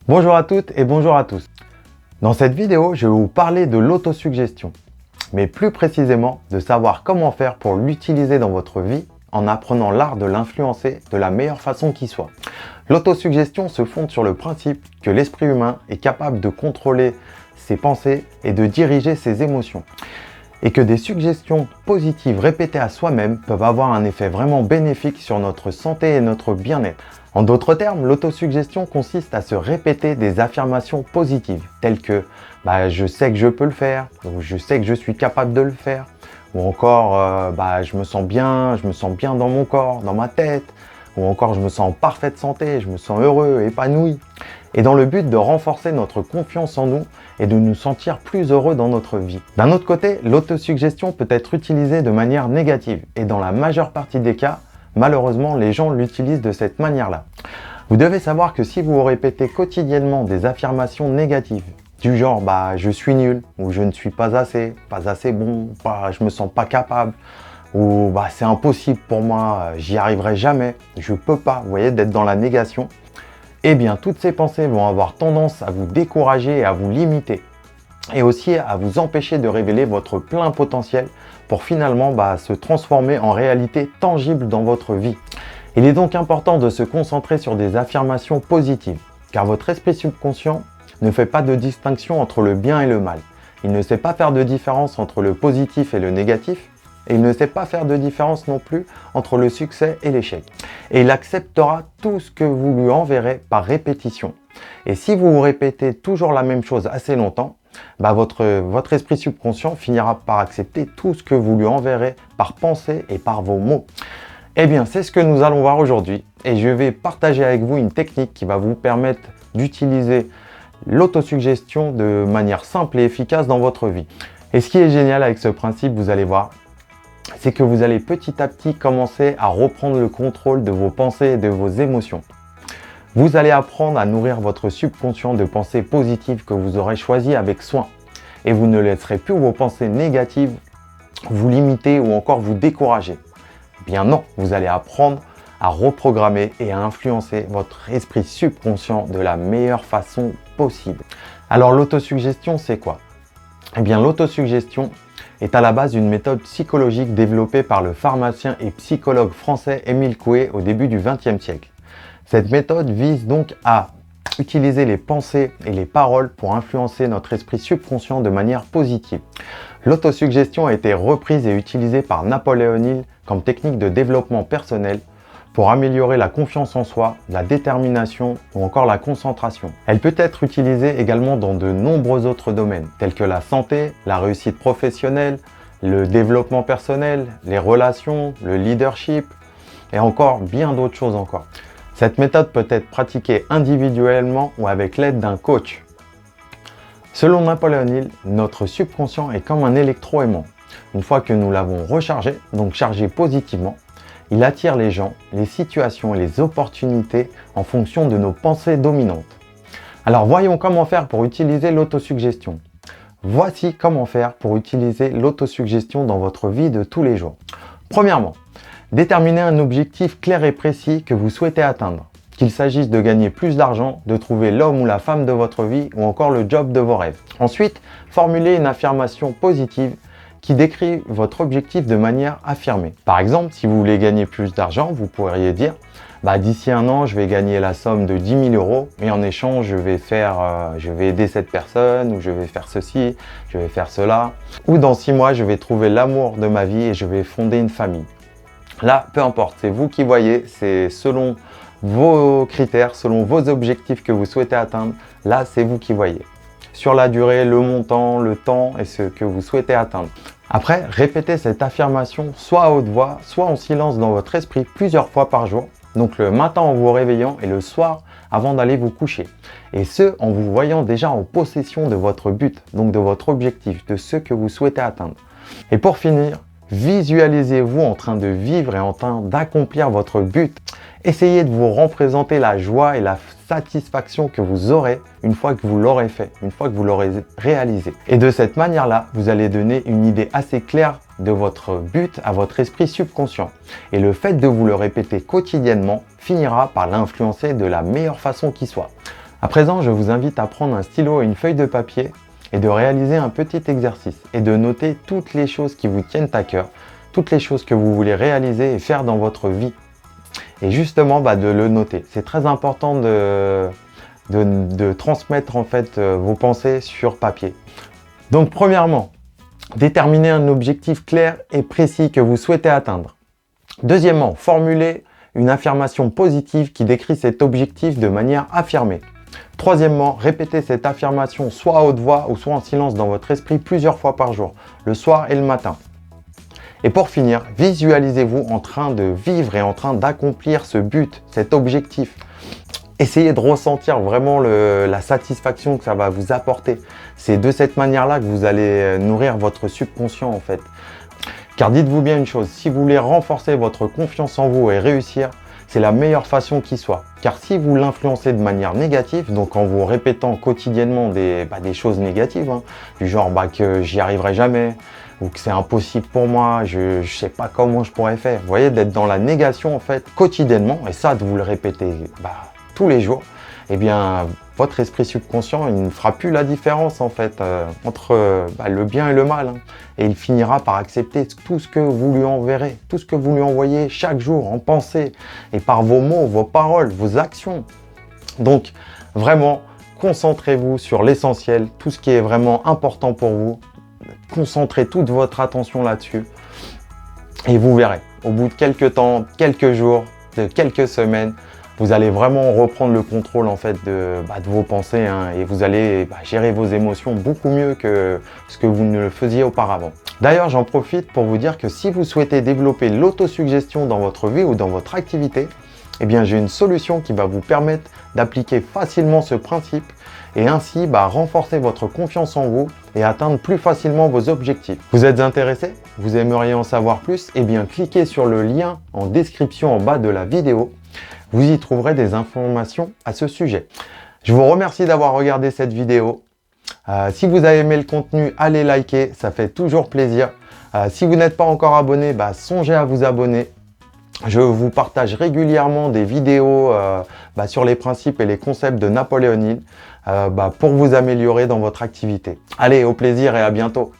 Bonjour à toutes et bonjour à tous. Dans cette vidéo, je vais vous parler de l'autosuggestion, mais plus précisément de savoir comment faire pour l'utiliser dans votre vie en apprenant l'art de l'influencer de la meilleure façon qui soit. L'autosuggestion se fonde sur le principe que l'esprit humain est capable de contrôler ses pensées et de diriger ses émotions, et que des suggestions positives répétées à soi-même peuvent avoir un effet vraiment bénéfique sur notre santé et notre bien-être. En d'autres termes, l'autosuggestion consiste à se répéter des affirmations positives, telles que je sais que je peux le faire, ou je sais que je suis capable de le faire, ou encore je me sens bien dans mon corps, dans ma tête, ou encore je me sens en parfaite santé, je me sens heureux, épanoui. Et dans le but de renforcer notre confiance en nous et de nous sentir plus heureux dans notre vie. D'un autre côté, l'autosuggestion peut être utilisée de manière négative, et dans la majeure partie des cas, malheureusement, les gens l'utilisent de cette manière-là. Vous devez savoir que si vous vous répétez quotidiennement des affirmations négatives, du genre je suis nul, ou je ne suis pas assez bon, je me sens pas capable, ou c'est impossible pour moi, j'y arriverai jamais, je peux pas, vous voyez, d'être dans la négation, eh bien toutes ces pensées vont avoir tendance à vous décourager et à vous limiter, et aussi à vous empêcher de révéler votre plein potentiel pour finalement se transformer en réalité tangible dans votre vie. Il est donc important de se concentrer sur des affirmations positives, car votre esprit subconscient ne fait pas de distinction entre le bien et le mal. Il ne sait pas faire de différence entre le positif et le négatif, et il ne sait pas faire de différence non plus entre le succès et l'échec. Et il acceptera tout ce que vous lui enverrez par répétition. Et si vous vous répétez toujours la même chose assez longtemps, votre esprit subconscient finira par accepter tout ce que vous lui enverrez par pensée et par vos mots. Eh bien, c'est ce que nous allons voir aujourd'hui, et je vais partager avec vous une technique qui va vous permettre d'utiliser l'autosuggestion de manière simple et efficace dans votre vie. Et ce qui est génial avec ce principe, vous allez voir, c'est que vous allez petit à petit commencer à reprendre le contrôle de vos pensées et de vos émotions. Vous allez apprendre à nourrir votre subconscient de pensées positives que vous aurez choisies avec soin. Et vous ne laisserez plus vos pensées négatives vous limiter ou encore vous décourager. Bien non, vous allez apprendre à reprogrammer et à influencer votre esprit subconscient de la meilleure façon possible. Alors l'autosuggestion, c'est quoi? Eh bien l'autosuggestion est à la base une méthode psychologique développée par le pharmacien et psychologue français Émile Coué au début du XXe siècle. Cette méthode vise donc à utiliser les pensées et les paroles pour influencer notre esprit subconscient de manière positive. L'autosuggestion a été reprise et utilisée par Napoléon Hill comme technique de développement personnel pour améliorer la confiance en soi, la détermination ou encore la concentration. Elle peut être utilisée également dans de nombreux autres domaines, tels que la santé, la réussite professionnelle, le développement personnel, les relations, le leadership et encore bien d'autres choses encore. Cette méthode peut être pratiquée individuellement ou avec l'aide d'un coach. Selon Napoléon Hill, notre subconscient est comme un électroaimant. Une fois que nous l'avons rechargé, donc chargé positivement, il attire les gens, les situations et les opportunités en fonction de nos pensées dominantes. Alors voyons comment faire pour utiliser l'autosuggestion. Voici comment faire pour utiliser l'autosuggestion dans votre vie de tous les jours. Premièrement, déterminez un objectif clair et précis que vous souhaitez atteindre. Qu'il s'agisse de gagner plus d'argent, de trouver l'homme ou la femme de votre vie ou encore le job de vos rêves. Ensuite, formulez une affirmation positive qui décrit votre objectif de manière affirmée. Par exemple, si vous voulez gagner plus d'argent, vous pourriez dire d'ici un an, je vais gagner la somme de 10 000 euros et en échange, je vais aider cette personne ou je vais faire ceci, je vais faire cela. Ou dans 6 mois, je vais trouver l'amour de ma vie et je vais fonder une famille. Là, peu importe, c'est vous qui voyez, c'est selon vos critères, selon vos objectifs que vous souhaitez atteindre. Là, c'est vous qui voyez. Sur la durée, le montant, le temps et ce que vous souhaitez atteindre. Après, répétez cette affirmation soit à haute voix, soit en silence dans votre esprit plusieurs fois par jour. Donc le matin en vous réveillant et le soir avant d'aller vous coucher. Et ce, en vous voyant déjà en possession de votre but, donc de votre objectif, de ce que vous souhaitez atteindre. Et pour finir, visualisez-vous en train de vivre et en train d'accomplir votre but. Essayez de vous représenter la joie et la satisfaction que vous aurez une fois que vous l'aurez fait, une fois que vous l'aurez réalisé. Et de cette manière-là, vous allez donner une idée assez claire de votre but à votre esprit subconscient. Et le fait de vous le répéter quotidiennement finira par l'influencer de la meilleure façon qui soit. À présent, je vous invite à prendre un stylo et une feuille de papier et de réaliser un petit exercice et de noter toutes les choses qui vous tiennent à cœur, toutes les choses que vous voulez réaliser et faire dans votre vie. Et justement, de le noter. C'est très important de transmettre en fait vos pensées sur papier. Donc premièrement, déterminez un objectif clair et précis que vous souhaitez atteindre. Deuxièmement, formulez une affirmation positive qui décrit cet objectif de manière affirmée. Troisièmement, répétez cette affirmation soit à haute voix ou soit en silence dans votre esprit plusieurs fois par jour, le soir et le matin. Et pour finir, visualisez-vous en train de vivre et en train d'accomplir ce but, cet objectif. Essayez de ressentir vraiment la satisfaction que ça va vous apporter. C'est de cette manière-là que vous allez nourrir votre subconscient en fait. Car dites-vous bien une chose, si vous voulez renforcer votre confiance en vous et réussir, c'est la meilleure façon qui soit. Car si vous l'influencez de manière négative, donc en vous répétant quotidiennement des choses négatives, du genre que j'y arriverai jamais, ou que c'est impossible pour moi, je ne sais pas comment je pourrais faire. Vous voyez, d'être dans la négation en fait quotidiennement, et ça de vous le répéter tous les jours, eh bien votre esprit subconscient il ne fera plus la différence en fait entre le bien et le mal. Et il finira par accepter tout ce que vous lui enverrez, tout ce que vous lui envoyez chaque jour en pensée et par vos mots, vos paroles, vos actions. Donc vraiment, concentrez-vous sur l'essentiel, tout ce qui est vraiment important pour vous. Concentrez toute votre attention là-dessus et vous verrez, au bout de quelques temps, quelques jours, de quelques semaines, vous allez vraiment reprendre le contrôle en fait de vos pensées et vous allez gérer vos émotions beaucoup mieux que ce que vous ne le faisiez auparavant. D'ailleurs, j'en profite pour vous dire que si vous souhaitez développer l'autosuggestion dans votre vie ou dans votre activité, eh bien j'ai une solution qui va vous permettre d'appliquer facilement ce principe et ainsi renforcer votre confiance en vous et atteindre plus facilement vos objectifs. Vous êtes intéressé? Vous aimeriez en savoir plus? Eh bien cliquez sur le lien en description en bas de la vidéo. Vous y trouverez des informations à ce sujet. Je vous remercie d'avoir regardé cette vidéo. Si vous avez aimé le contenu, allez liker, ça fait toujours plaisir. Si vous n'êtes pas encore abonné, songez à vous abonner. Je vous partage régulièrement des vidéos sur les principes et les concepts de Napoléon Hill pour vous améliorer dans votre activité. Allez, au plaisir et à bientôt.